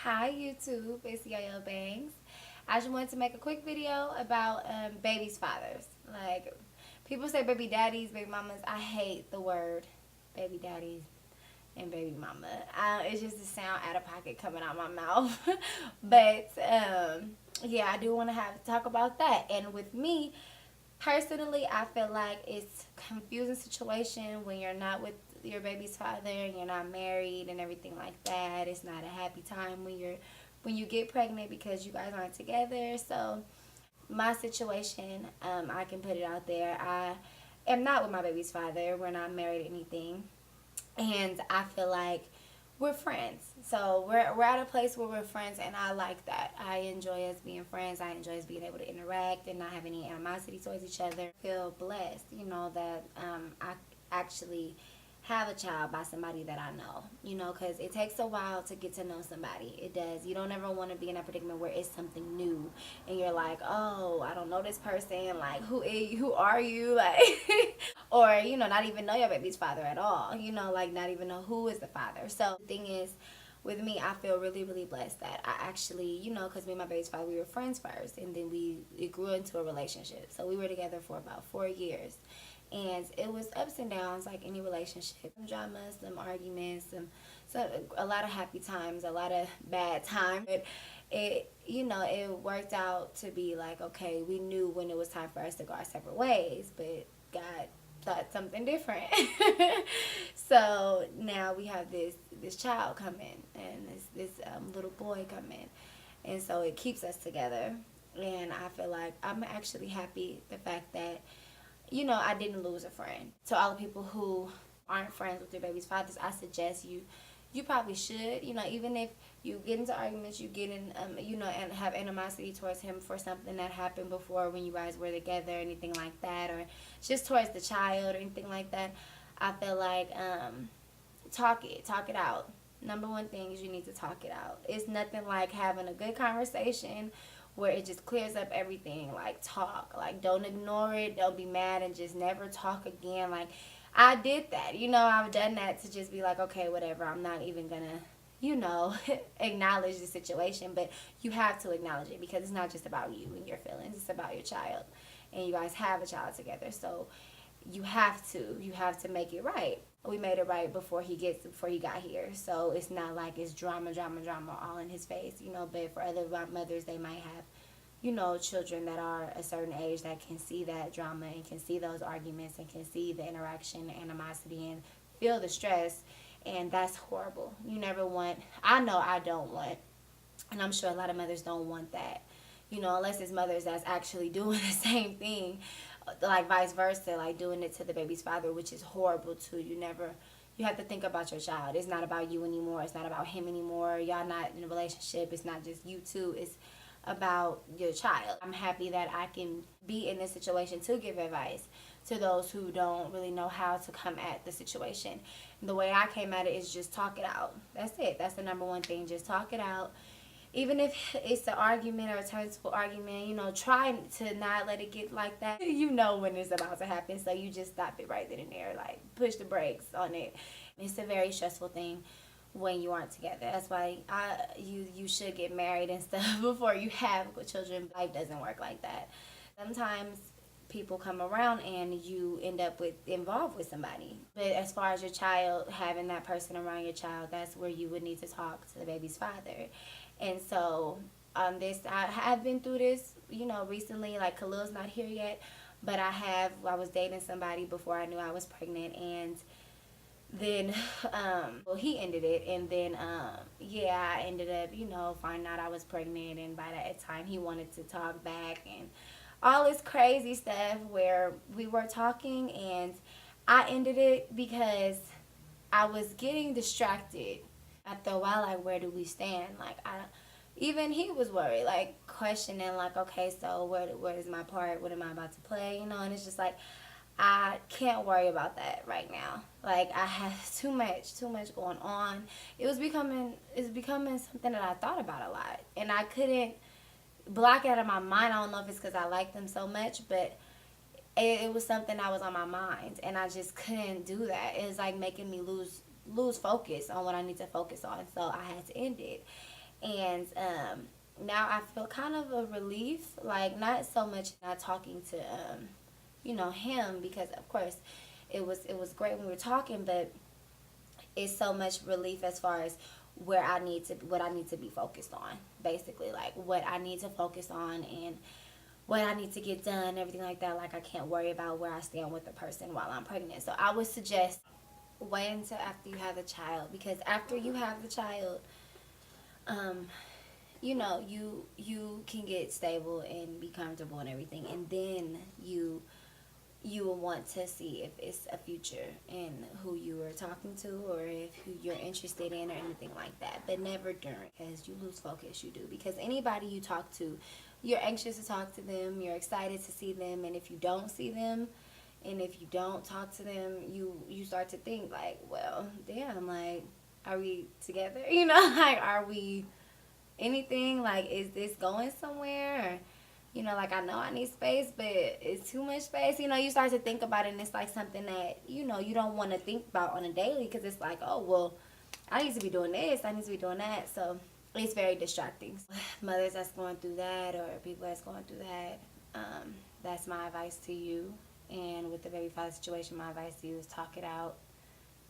Hi YouTube, it's Yo-Yo Bangs. I just wanted to make a quick video about babies' fathers. Like, people say baby daddies, baby mamas. I hate the word baby daddies and baby mama. It's just a sound out of pocket coming out my mouth. but yeah, I do want to have to talk about that. And with me, personally, I feel like it's a confusing situation when you're not with your baby's father and you're not married and everything like that. It's not a happy time when you get pregnant because you guys aren't together. So my situation, I can put it out there. I am not with my baby's father. We're not married or anything, and I feel like we're friends. So we're at a place where we're friends, and I like that. I enjoy us being friends. I enjoy us being able to interact and not have any animosity towards each other. I feel blessed, that I actually have a child by somebody that I know, because it takes a while to get to know somebody. It does. You don't ever want to be in a predicament where it's something new and you're like, oh, I don't know this person. Like, who are you? Like, or, not even know your baby's father at all, like not even know who is the father. So the thing is, with me, I feel really, really blessed that I actually, because me and my baby's father, we were friends first, and then it grew into a relationship. So we were together for about 4 years. And it was ups and downs like any relationship. Some drama, some arguments, a lot of happy times, a lot of bad times. But it worked out to be like, okay, we knew when it was time for us to go our separate ways, but God thought something different. So now we have this child coming, and this little boy coming, and so it keeps us together. And I feel like I'm actually happy the fact that I didn't lose a friend. To all the people who aren't friends with their baby's fathers, I suggest you probably should. Even if you get into arguments, you get in, and have animosity towards him for something that happened before when you guys were together, anything like that, or just towards the child or anything like that. I feel like talk it out. Number one thing is you need to talk it out. It's nothing like having a good conversation where it just clears up everything. Like, talk. Like, don't ignore it. Don't be mad and just never talk again. Like, I did that. I've done that to just be like, okay, whatever. I'm not even gonna, acknowledge the situation. But you have to acknowledge it because it's not just about you and your feelings. It's about your child. And you guys have a child together. So you have to make it right. We made it right before he got here, so it's not like it's drama all in his face, but for other mothers, they might have children that are a certain age that can see that drama and can see those arguments and can see the interaction, the animosity, and feel the stress. And that's horrible. You never want, I know I don't want, and I'm sure a lot of mothers don't want that, unless it's mothers that's actually doing the same thing, like vice versa, like doing it to the baby's father, which is horrible too. You have to think about your child. It's not about you anymore. It's not about him anymore. Y'all not in a relationship. It's not just you two. It's about your child. I'm happy that I can be in this situation to give advice to those who don't really know how to come at the situation. And the way I came at it is just talk it out. That's it. That's the number one thing. Just talk it out. Even if it's an argument or a tactful argument, try to not let it get like that. You know when it's about to happen, so you just stop it right then and there. Like, push the brakes on it. It's a very stressful thing when you aren't together. That's why you should get married and stuff before you have children. Life doesn't work like that. Sometimes people come around and you end up involved with somebody. But as far as your child, having that person around your child, that's where you would need to talk to the baby's father. And so I have been through this, recently. Like, Khalil's not here yet, but I was dating somebody before I knew I was pregnant, and then well, he ended it, and then yeah, I ended up finding out I was pregnant, and by that time he wanted to talk back and all this crazy stuff where we were talking, and I ended it because I was getting distracted. After a while, like, where do we stand? Like, even he was worried, like, questioning, like, okay, so where is my part? What am I about to play? And it's just like, I can't worry about that right now. Like, I have too much going on. It's becoming something that I thought about a lot, and I couldn't block it out of my mind. I don't know if it's because I like them so much, but it was something that was on my mind, and I just couldn't do that. It was like making me lose focus on what I need to focus on. So I had to end it. And now I feel kind of a relief, like not so much not talking to him, because of course it was great when we were talking, but it's so much relief as far as what I need to be focused on, basically, like what I need to focus on and what I need to get done, everything like that. Like I can't worry about where I stand with the person while I'm pregnant. So I would suggest wait until after you have the child, because after you have the child, um, you can get stable and be comfortable and everything, and then you will want to see if it's a future in who you are talking to, or if who you're interested in, or anything like that. But never during, because you lose focus. You do, because anybody you talk to, you're anxious to talk to them, you're excited to see them, and if you don't see them, and if you don't talk to them, you start to think like, well, damn, like, are we together? Like, are we anything? Like, is this going somewhere? Or, like, I know I need space, but it's too much space. You start to think about it, and it's like something that, you don't want to think about on a daily, because it's like, oh, well, I need to be doing this, I need to be doing that. So it's very distracting. Mothers that's going through that, or people that's going through that, that's my advice to you. And with the baby father situation, my advice to you is talk it out.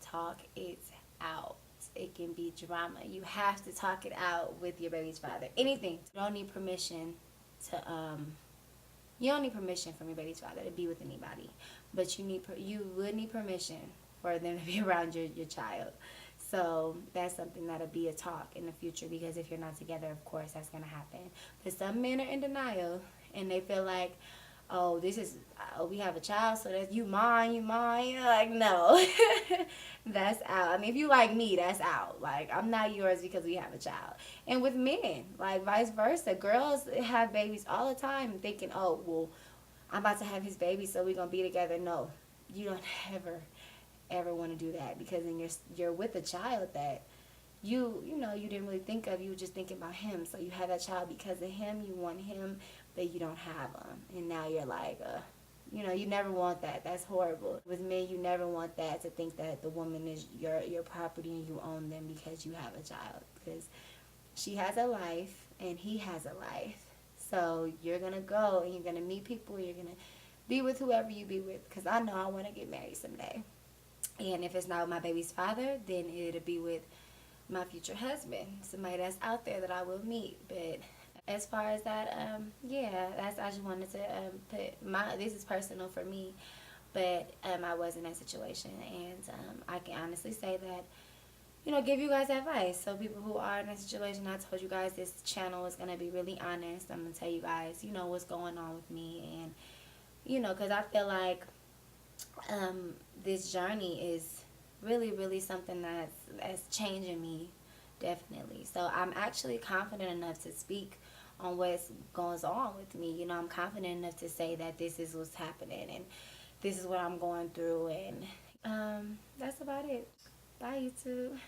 Talk it out. It can be drama. You have to talk it out with your baby's father. Anything. You don't need permission from your baby's father to be with anybody, but you would need permission for them to be around your child. So that's something that'll be a talk in the future, because if you're not together, of course that's gonna happen. But some men are in denial, and they feel like, oh, we have a child, so that's you mine. Like, no, that's out. I mean, if you like me, that's out. Like, I'm not yours because we have a child. And with men, like vice versa, girls have babies all the time, thinking, oh, well, I'm about to have his baby, so we're gonna be together. No, you don't ever want to do that, because then you're with a child that you didn't really think of. You were just thinking about him. So you have that child because of him. You want him, but you don't have him. And now you're like, you never want that. That's horrible. With men, you never want that, to think that the woman is your property and you own them because you have a child. Because she has a life and he has a life. So you're going to go and you're going to meet people. You're going to be with whoever you be with. Because I know I want to get married someday. And if it's not with my baby's father, then it'll be with my future husband, somebody that's out there that I will meet. But as far as that, I just wanted to this is personal for me, but I was in that situation, and I can honestly say that, give you guys advice. So people who are in that situation, I told you guys this channel is going to be really honest. I'm going to tell you guys, what's going on with me, and, because I feel like this journey is really, really something that's changing me, definitely. So I'm actually confident enough to speak on what goes on with me. I'm confident enough to say that this is what's happening and this is what I'm going through, and that's about it. Bye, YouTube.